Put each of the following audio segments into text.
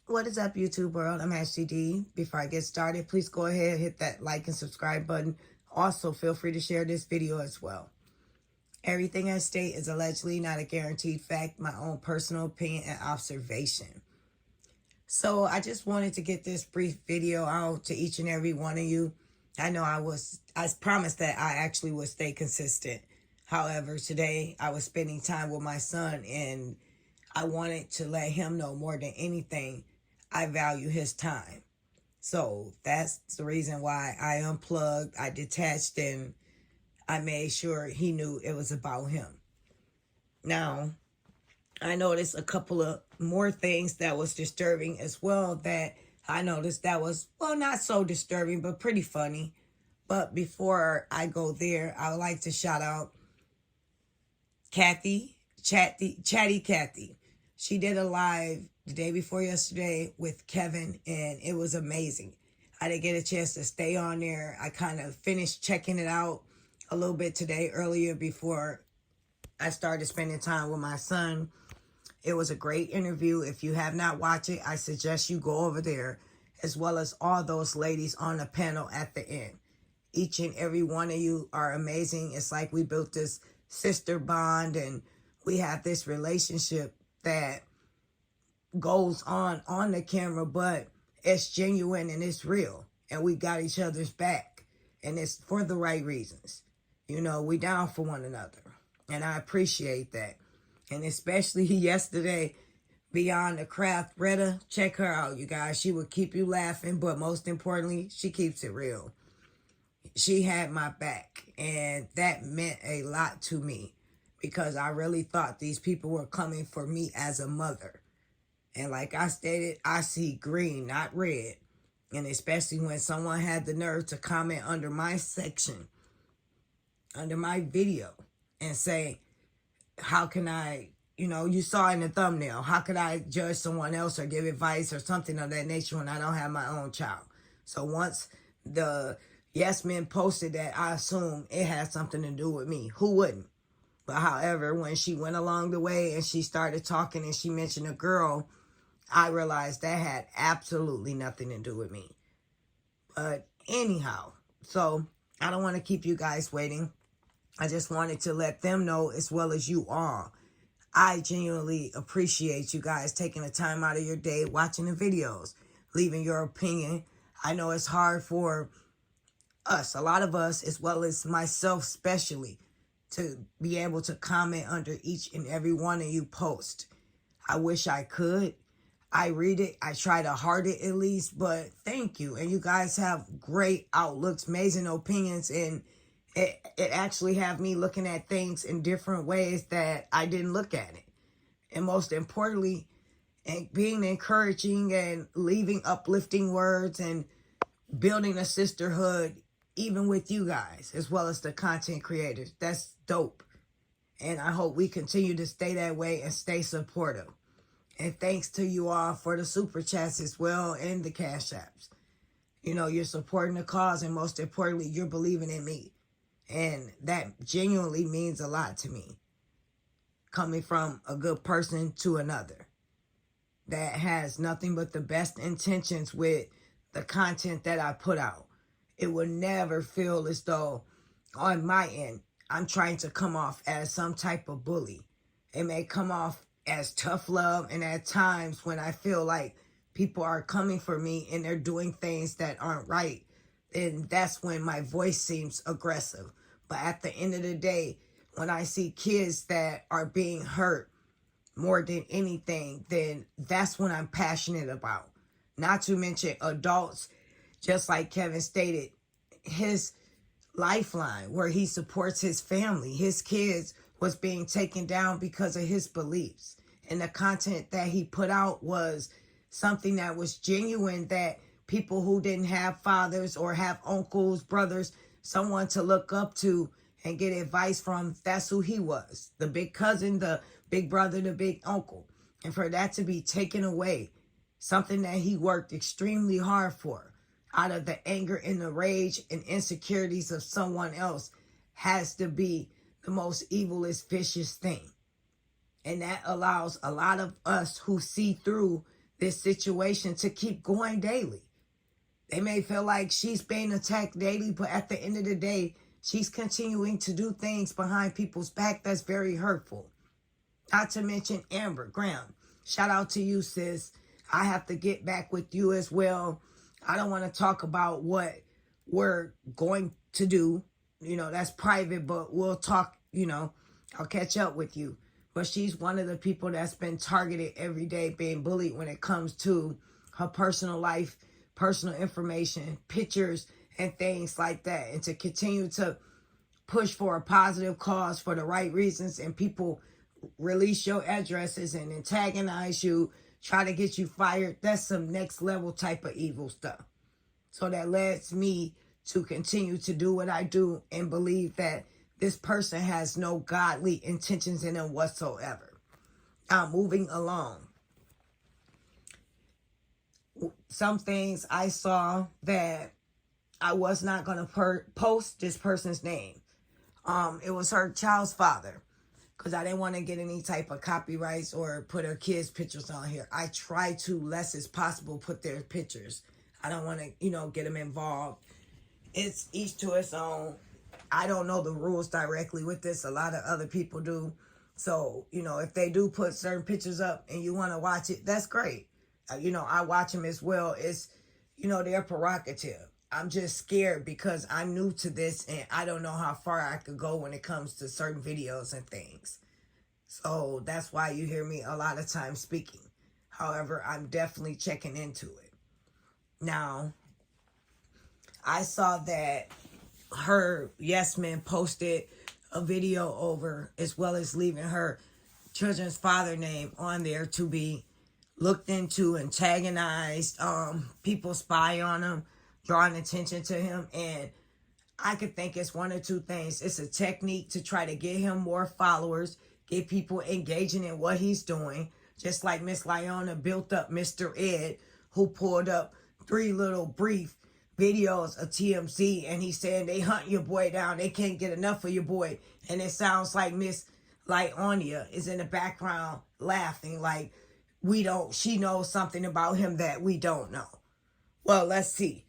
What is up, YouTube world? I'm Ashley D. Before I get started, please go ahead, hit that like and subscribe button. Also, feel free to share this video as well. Everything I state is allegedly not a guaranteed fact, my own personal opinion and observation. So I just wanted to get this brief video out to each and every one of you. I know I promised that I actually would stay consistent. However, today I was spending time with my son and I wanted to let him know more than anything, I value his time. So that's the reason why I unplugged, I detached, and I made sure he knew it was about him. Now, I noticed a couple of more things that was disturbing as well that I noticed that was, well, not so disturbing, but pretty funny. But before I go there, I would like to shout out Chatty Kathy. She did a live the day before yesterday with Kevin, and it was amazing. I didn't get a chance to stay on there. I kind of finished checking it out a little bit today earlier before I started spending time with my son. It was a great interview. If you have not watched it, I suggest you go over there, as well as all those ladies on the panel at the end. Each and every one of you are amazing. It's like we built this sister bond, and we have this relationship that goes on the camera, but it's genuine and it's real, and we got each other's back, and it's for the right reasons. You know, we down for one another, and I appreciate that. And especially yesterday, Beyond the Craft, Retta, check her out, you guys. She will keep you laughing, but most importantly, she keeps it real. She had my back, and that meant a lot to me because I really thought these people were coming for me as a mother. And like I stated, I see green, not red. And especially when someone had the nerve to comment under my section, under my video, and say, how can I, you saw in the thumbnail, how could I judge someone else or give advice or something of that nature when I don't have my own child? So once the yes men posted that, I assumed it had something to do with me. Who wouldn't? But however, when she went along the way and she started talking and she mentioned a girl, I realized that had absolutely nothing to do with me. But anyhow, so I don't want to keep you guys waiting. I just wanted to let them know, as well as you all, I genuinely appreciate you guys taking the time out of your day, watching the videos, leaving your opinion. I know it's hard for us, a lot of us, as well as myself especially, to be able to comment under each and every one of you posts. I wish I could. I read it. I try to heart it at least, but thank you. And you guys have great outlooks, amazing opinions, and it actually have me looking at things in different ways that I didn't look at it. And most importantly, and being encouraging and leaving uplifting words and building a sisterhood, even with you guys, as well as the content creators. That's dope. And I hope we continue to stay that way and stay supportive. And thanks to you all for the super chats as well and the cash apps. You're supporting the cause, and most importantly, you're believing in me. And that genuinely means a lot to me. Coming from a good person to another that has nothing but the best intentions with the content that I put out. It will never feel as though on my end, I'm trying to come off as some type of bully. It may come off as tough love, and at times when I feel like people are coming for me and they're doing things that aren't right, then that's when my voice seems aggressive. But at the end of the day, when I see kids that are being hurt more than anything, then that's what I'm passionate about. Not to mention adults, just like Kevin stated, his lifeline where he supports his family, his kids was being taken down because of his beliefs. And the content that he put out was something that was genuine, that people who didn't have fathers or have uncles, brothers, someone to look up to and get advice from, that's who he was. The big cousin, the big brother, the big uncle. And for that to be taken away, something that he worked extremely hard for, out of the anger and the rage and insecurities of someone else, has to be the most evilest, vicious thing. And that allows a lot of us who see through this situation to keep going daily. They may feel like she's being attacked daily, but at the end of the day, she's continuing to do things behind people's back that's very hurtful. Not to mention Amber Graham. Shout out to you, sis. I have to get back with you as well. I don't want to talk about what we're going to do. That's private, but we'll talk, I'll catch up with you. But she's one of the people that's been targeted every day, being bullied when it comes to her personal life, personal information, pictures, and things like that. And to continue to push for a positive cause for the right reasons, and people release your addresses and antagonize you, try to get you fired, that's some next level type of evil stuff. So that lets me to continue to do what I do and believe that this person has no godly intentions in them whatsoever. Now, moving along. Some things I saw that I was not going to post this person's name. It was her child's father, because I didn't want to get any type of copyrights or put her kids' pictures on here. I try to, less as possible, put their pictures. I don't want to, get them involved. It's each to its own. I don't know the rules directly with this. A lot of other people do. So, if they do put certain pictures up and you want to watch it, that's great. I watch them as well. It's, their prerogative. I'm just scared because I'm new to this and I don't know how far I could go when it comes to certain videos and things. So that's why you hear me a lot of times speaking. However, I'm definitely checking into it. Now, I saw that her Yes Men posted a video over, as well as leaving her children's father name on there to be looked into, antagonized, people spy on him, drawing attention to him. And I could think it's one or two things. It's a technique to try to get him more followers, get people engaging in what he's doing, just like Miss Lieonya built up Mr. Ed, who pulled up 3 little brief videos of TMZ, and he said they hunt your boy down, they can't get enough of your boy. And it sounds like Miss Lieonya is in the background laughing like she knows something about him that we don't know. Well, let's see.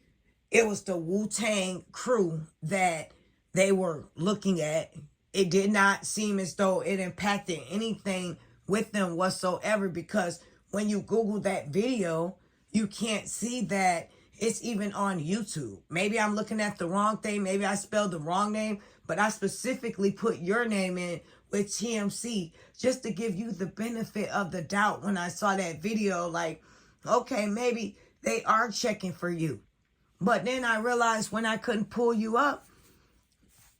It was the Wu-Tang crew that they were looking at. It did not seem as though it impacted anything with them whatsoever, because when you Google that video, you can't see that it's even on YouTube. Maybe I'm looking at the wrong thing. Maybe I spelled the wrong name, but I specifically put your name in with TMC just to give you the benefit of the doubt when I saw that video. Like, okay, maybe they are checking for you. But then I realized when I couldn't pull you up,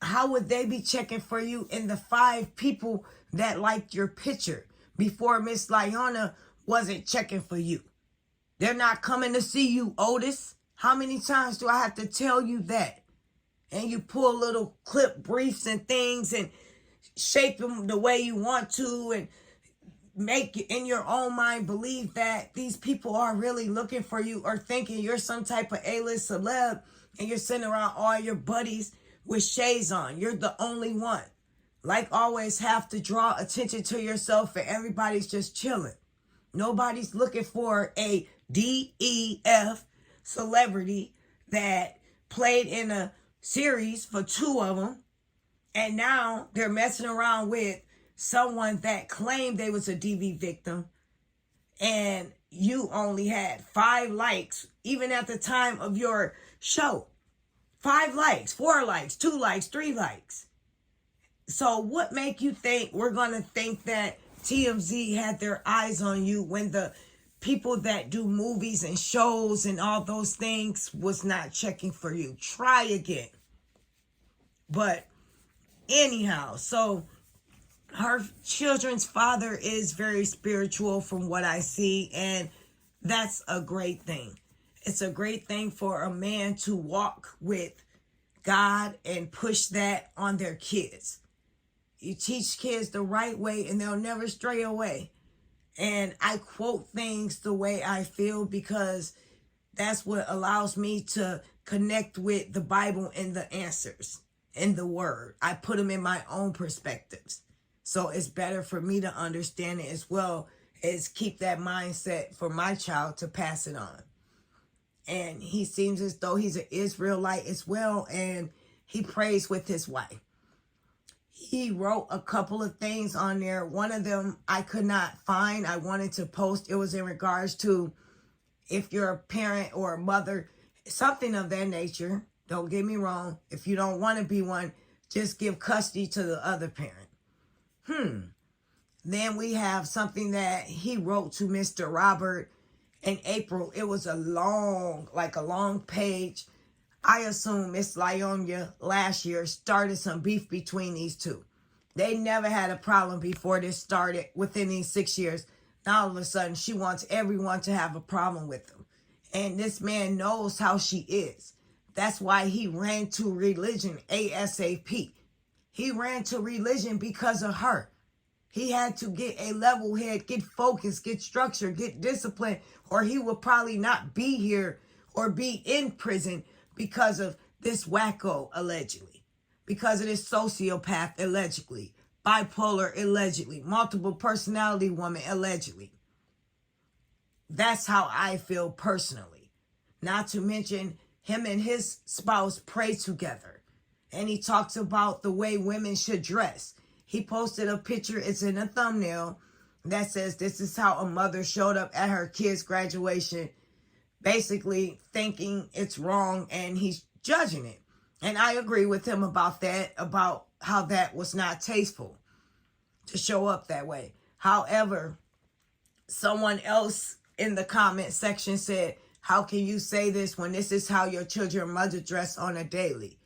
how would they be checking for you in the 5 people that liked your picture before Miss Lieonya wasn't checking for you? They're not coming to see you, Otis. How many times do I have to tell you that? And you pull little clip briefs and things and shape them the way you want to and make in your own mind believe that these people are really looking for you, or thinking you're some type of A-list celeb and you're sitting around all your buddies with shades on. You're the only one. Like always, have to draw attention to yourself and everybody's just chilling. Nobody's looking for a DEF celebrity that played in a series for 2 of them, and now they're messing around with someone that claimed they was a DV victim, and you only had 5 likes, even at the time of your show. 5 likes, 4 likes, 2 likes, 3 likes. So what make you think we're going to think that TMZ had their eyes on you when the people that do movies and shows and all those things was not checking for you? Try again. But anyhow, so her children's father is very spiritual from what I see, and that's a great thing. It's a great thing for a man to walk with God and push that on their kids. You teach kids the right way and they'll never stray away. And I quote things the way I feel because that's what allows me to connect with the Bible and the answers in the Word. I put them in my own perspectives. So it's better for me to understand it as well is keep that mindset for my child to pass it on. And he seems as though he's an Israelite as well, and he prays with his wife. He wrote a couple of things on there. One of them I could not find. I wanted to post. It was in regards to if you're a parent or a mother, something of that nature. Don't get me wrong. If you don't want to be one, just give custody to the other parent. Then we have something that he wrote to Mr. Robert in April. It was a long page. I assume Miss Lieonya last year started some beef between these two. They never had a problem before this started within these 6 years. Now all of a sudden she wants everyone to have a problem with them. And this man knows how she is. That's why he ran to religion ASAP. He ran to religion because of her. He had to get a level head, get focused, get structure, get discipline, or he would probably not be here or be in prison because of this wacko, allegedly. Because of this sociopath, allegedly. Bipolar, allegedly. Multiple personality woman, allegedly. That's how I feel personally. Not to mention, him and his spouse pray together. And he talks about the way women should dress. He posted a picture, it's in a thumbnail, that says this is how a mother showed up at her kid's graduation, basically thinking it's wrong, and he's judging it. And I agree with him about that, about how that was not tasteful to show up that way. However, someone else in the comment section said, how can you say this when this is how your children mother dress on a daily?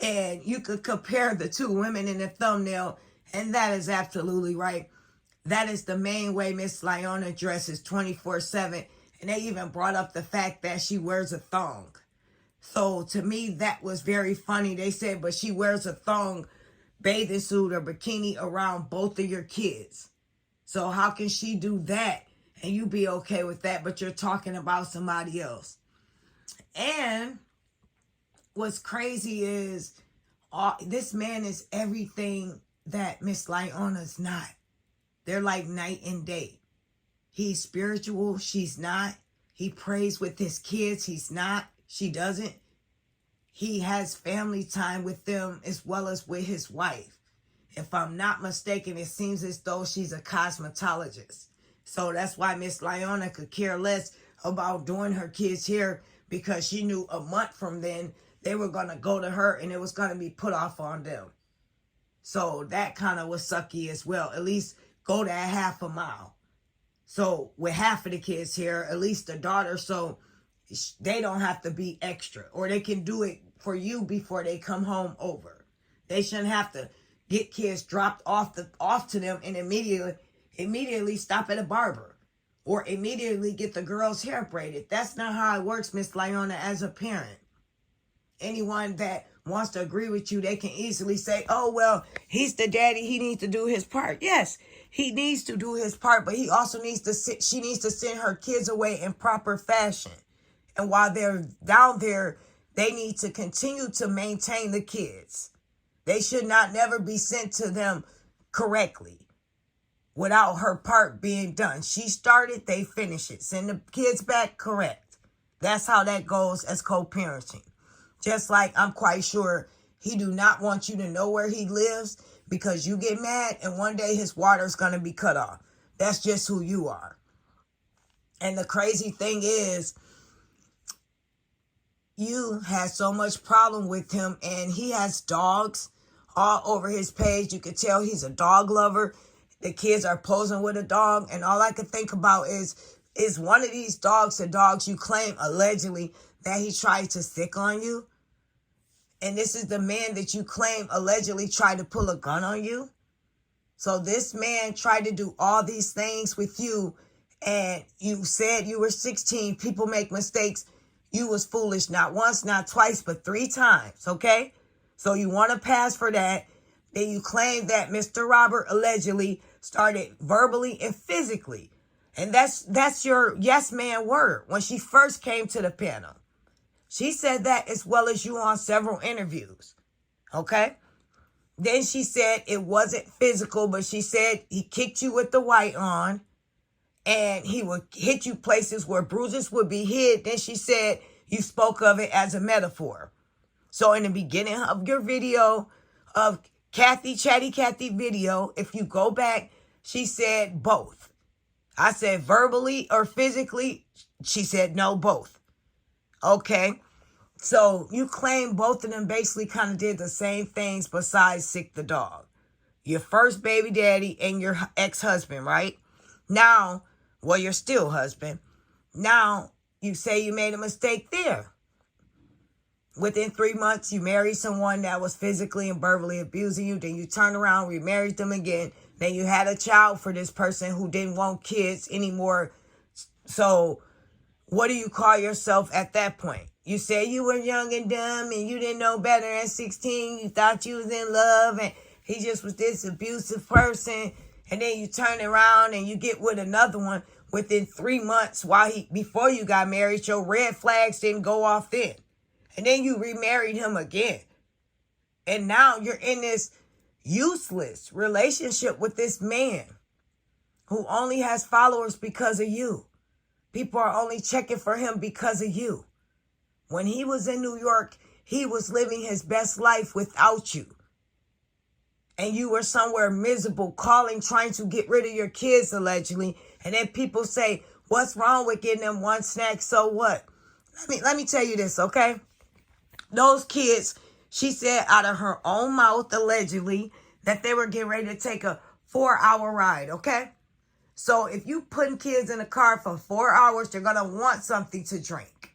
And you could compare the two women in the thumbnail, and that is absolutely right. That is the main way Miss Lieonya dresses 24/7. And they even brought up the fact that she wears a thong. So to me, that was very funny. They said, but she wears a thong, bathing suit, or bikini around both of your kids. So how can she do that and you be okay with that, but you're talking about somebody else? And what's crazy is this man is everything that Miss Lieonya's not. They're like night and day. He's spiritual. She's not. He prays with his kids. He's not. She doesn't. He has family time with them as well as with his wife. If I'm not mistaken, it seems as though she's a cosmetologist. So that's why Miss Lieonya could care less about doing her kids' hair, because she knew a month from then they were going to go to her and it was going to be put off on them. So that kind of was sucky as well. At least go that half a mile. So with half of the kids here, at least the daughter, so they don't have to be extra. Or they can do it for you before they come home over. They shouldn't have to get kids dropped off to them and immediately stop at a barber. Or immediately get the girl's hair braided. That's not how it works, Miss Lieonya, as a parent. Anyone that wants to agree with you, they can easily say, oh, well, he's the daddy, he needs to do his part. Yes, he needs to do his part, but he also needs to she needs to send her kids away in proper fashion. And while they're down there, they need to continue to maintain the kids. They should not never be sent to them correctly without her part being done. She started, they finish it. Send the kids back correct. That's how that goes as co-parenting. Just like I'm quite sure he do not want you to know where he lives because you get mad and one day his water's going to be cut off. That's just who you are. And the crazy thing is, you had so much problem with him, and he has dogs all over his page. You can tell he's a dog lover. The kids are posing with a dog, and all I can think about is one of these dogs the dogs you claim allegedly that he tried to stick on you? And this is the man that you claim allegedly tried to pull a gun on you? So this man tried to do all these things with you, and you said you were 16. People make mistakes. You was foolish not once, not twice, but 3 times, okay? So you want to pass for that. Then you claim that Mr. Robert allegedly started verbally and physically. And that's your yes man word. When she first came to the panel, she said that as well as you on several interviews, okay? Then she said it wasn't physical, but she said he kicked you with the white on. and he would hit you places where bruises would be hid. Then she said you spoke of it as a metaphor. So in the beginning of your video, of Chatty Cathy video, if you go back, she said both. I said verbally or physically. She said no, both. Okay. So you claim both of them basically kind of did the same things besides sick the dog. Your first baby daddy and your ex-husband, right? Now, well, your still husband. Now, you say you made a mistake there. Within 3 months, you married someone that was physically and verbally abusing you. Then you turn around, remarried them again. Then you had a child for this person who didn't want kids anymore. So what do you call yourself at that point? You say you were young and dumb and you didn't know better at 16. You thought you was in love and he just was this abusive person. And then you turn around and you get with another one within 3 months before you got married. Your red flags didn't go off then. And then you remarried him again. And now you're in this useless relationship with this man who only has followers because of you. People are only checking for him because of you. When he was in New York, he was living his best life without you. And you were somewhere miserable, calling, trying to get rid of your kids, allegedly. And then people say, what's wrong with getting them one snack? So what? Let me tell you this, okay? Those kids, she said out of her own mouth, allegedly, that they were getting ready to take a 4-hour ride, okay? So if you putting kids in a car for 4 hours, they're going to want something to drink.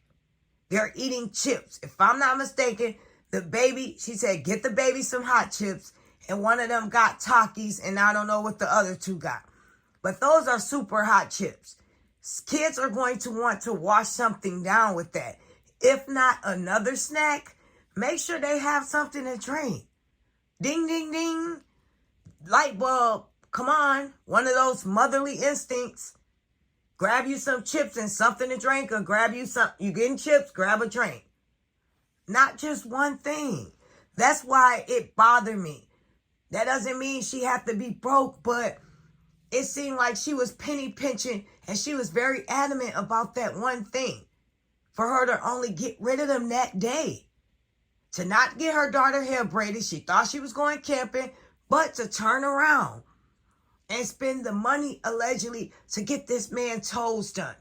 They're eating chips. If I'm not mistaken, the baby, she said, get the baby some hot chips. And one of them got Takis, and I don't know what the other two got. But those are super hot chips. Kids are going to want to wash something down with that. If not another snack, make sure they have something to drink. Ding, ding, ding. Light bulb. Come on. One of those motherly instincts. Grab you some chips and something to drink, or grab you getting chips, grab a drink. Not just one thing. That's why it bothered me. That doesn't mean she had to be broke, but it seemed like she was penny pinching and she was very adamant about that one thing. For her to only get rid of them that day. To not get her daughter hair braided. She thought she was going camping. But to turn around and spend the money, allegedly, to get this man toes done.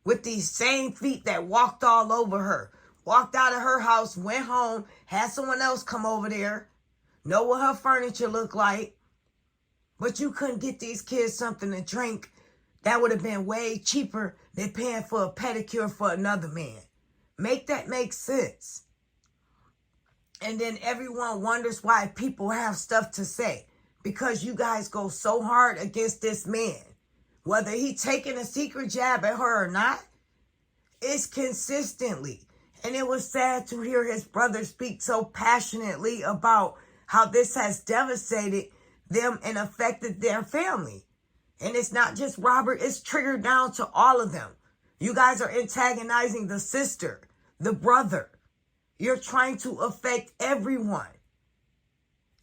With these same feet that walked all over her. Walked out of her house, went home, had someone else come over there. Know what her furniture looked like. But you couldn't get these kids something to drink. That would have been way cheaper than paying for a pedicure for another man. Make that make sense. And then everyone wonders why people have stuff to say. Because you guys go so hard against this man. Whether he taking a secret jab at her or not, it's consistently. And it was sad to hear his brother speak so passionately about how this has devastated them and affected their family. And it's not just Robert, it's triggered down to all of them. You guys are antagonizing the sister, the brother. You're trying to affect everyone.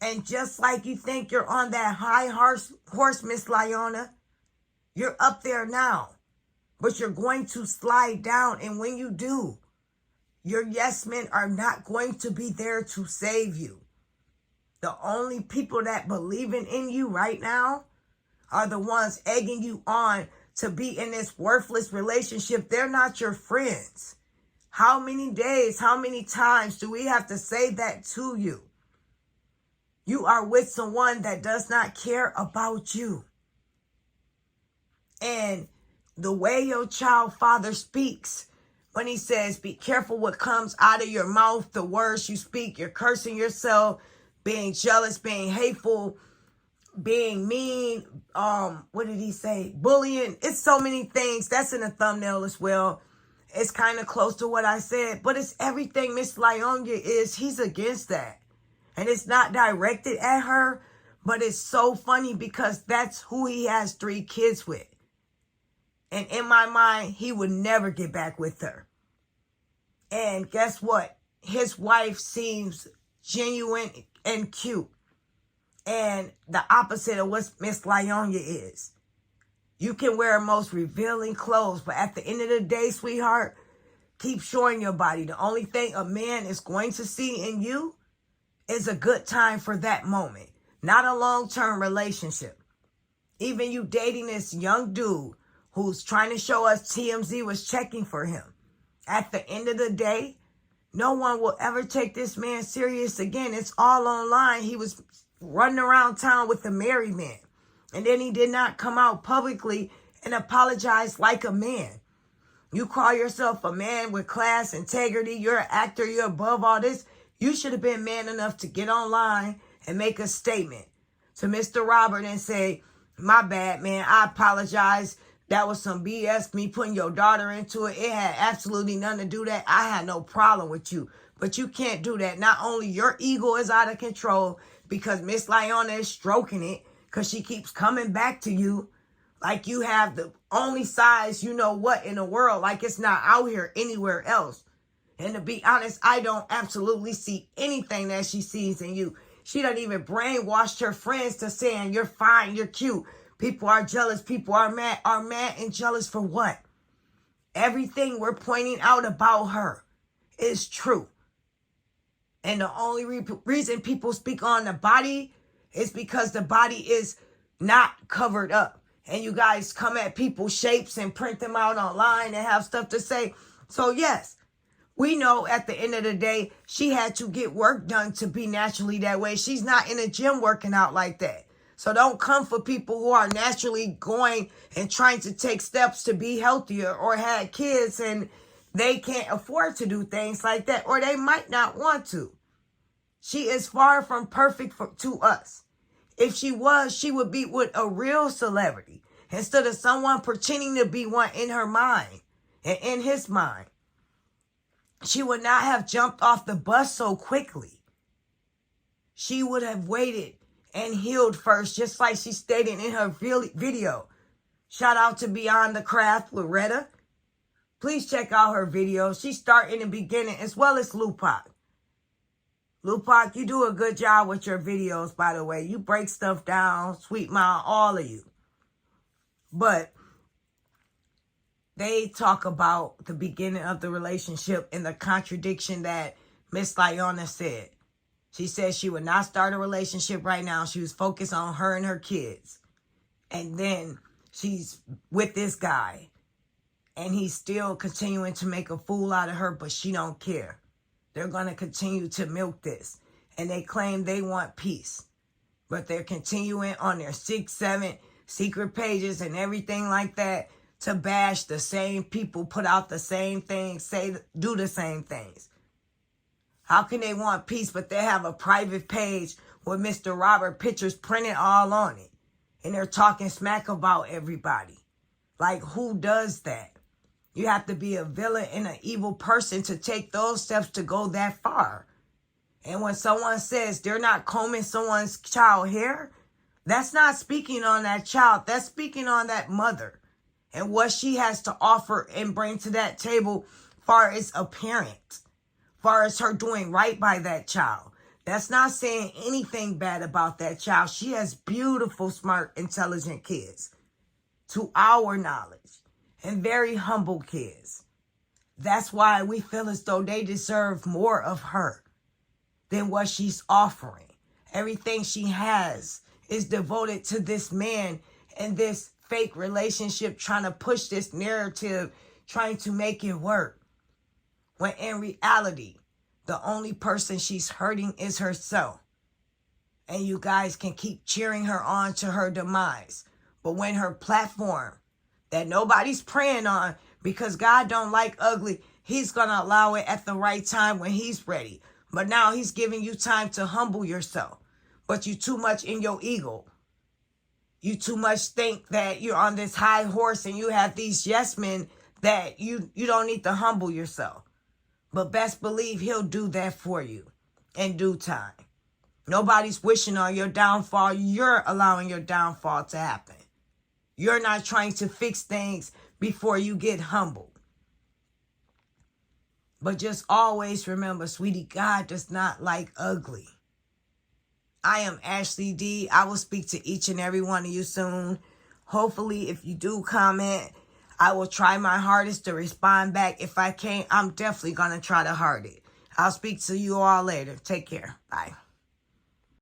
And just like you think you're on that high horse, Miss Lieonya, you're up there now. But you're going to slide down. And when you do, your yes men are not going to be there to save you. The only people that believing in you right now are the ones egging you on to be in this worthless relationship. They're not your friends. How many days, how many times do we have to say that to you? You are with someone that does not care about you. And the way your child father speaks, when he says, be careful what comes out of your mouth, the words you speak, you're cursing yourself, being jealous, being hateful, being mean, what did he say? Bullying. It's so many things. That's in the thumbnail as well. It's kind of close to what I said, but it's everything Miss Lieonya is. He's against that. And it's not directed at her, but it's so funny because that's who he has 3 kids with. And in my mind, he would never get back with her. And guess what? His wife seems genuine and cute. And the opposite of what Miss Lieonya is. You can wear most revealing clothes, but at the end of the day, sweetheart, keep showing your body. The only thing a man is going to see in you is a good time for that moment, not a long-term relationship. Even you dating this young dude who's trying to show us TMZ was checking for him. At the end of the day, no one will ever take this man serious again. It's all online. He was running around town with a married man. And then he did not come out publicly and apologize like a man. You call yourself a man with class, integrity. You're an actor. You're above all this. You should have been man enough to get online and make a statement to Mr. Robert and say, my bad, man. I apologize. That was some BS, me putting your daughter into it. It had absolutely nothing to do that. I had no problem with you. But you can't do that. Not only your ego is out of control because Miss Lieonya is stroking it because she keeps coming back to you like you have the only size you know what in the world, like it's not out here anywhere else. And to be honest, I don't absolutely see anything that she sees in you. She doesn't even brainwash her friends to saying you're fine, you're cute. People are jealous. People are mad and jealous for what? Everything we're pointing out about her is true. And the only reason people speak on the body is because the body is not covered up. And you guys come at people's shapes and print them out online and have stuff to say. So yes, we know at the end of the day, she had to get work done to be naturally that way. She's not in a gym working out like that. So don't come for people who are naturally going and trying to take steps to be healthier or had kids and they can't afford to do things like that, or they might not want to. She is far from perfect to us. If she was, she would be with a real celebrity instead of someone pretending to be one in her mind and in his mind. She would not have jumped off the bus so quickly. She would have waited and healed first, just like she stated in her video. Shout out to Beyond the Craft with Retta. Please check out her videos. She started in the beginning as well as Lupac. Lupac, you do a good job with your videos, by the way. You break stuff down, Sweet Mouth, all of you. But they talk about the beginning of the relationship and the contradiction that Miss Lieonya said. She said she would not start a relationship right now. She was focused on her and her kids. And then she's with this guy. And he's still continuing to make a fool out of her, but she don't care. They're going to continue to milk this. And they claim they want peace. But they're continuing on their 6, 7 secret pages and everything like that to bash the same people, put out the same things, do the same things. How can they want peace, but they have a private page with Mr. Robert pictures printed all on it? And they're talking smack about everybody. Like, who does that? You have to be a villain and an evil person to take those steps to go that far. And when someone says they're not combing someone's child hair, that's not speaking on that child. That's speaking on that mother and what she has to offer and bring to that table far as a parent. Far as her doing right by that child. That's not saying anything bad about that child. She has beautiful, smart, intelligent kids. To our knowledge. And very humble kids. That's why we feel as though they deserve more of her than what she's offering. Everything she has is devoted to this man and this fake relationship, trying to push this narrative, trying to make it work. When in reality, the only person she's hurting is herself. And you guys can keep cheering her on to her demise. But when her platform that nobody's praying on, because God don't like ugly, he's going to allow it at the right time when he's ready. But now he's giving you time to humble yourself. But you too much in your ego. You too much think that you're on this high horse and you have these yes men that you don't need to humble yourself. But best believe he'll do that for you in due time. Nobody's wishing on your downfall. You're allowing your downfall to happen. You're not trying to fix things before you get humbled. But just always remember, sweetie, God does not like ugly. I am Ashley D. I will speak to each and every one of you soon. Hopefully, if you do comment, I will try my hardest to respond back. If I can't, I'm definitely going to try to hard it. I'll speak to you all later. Take care. Bye.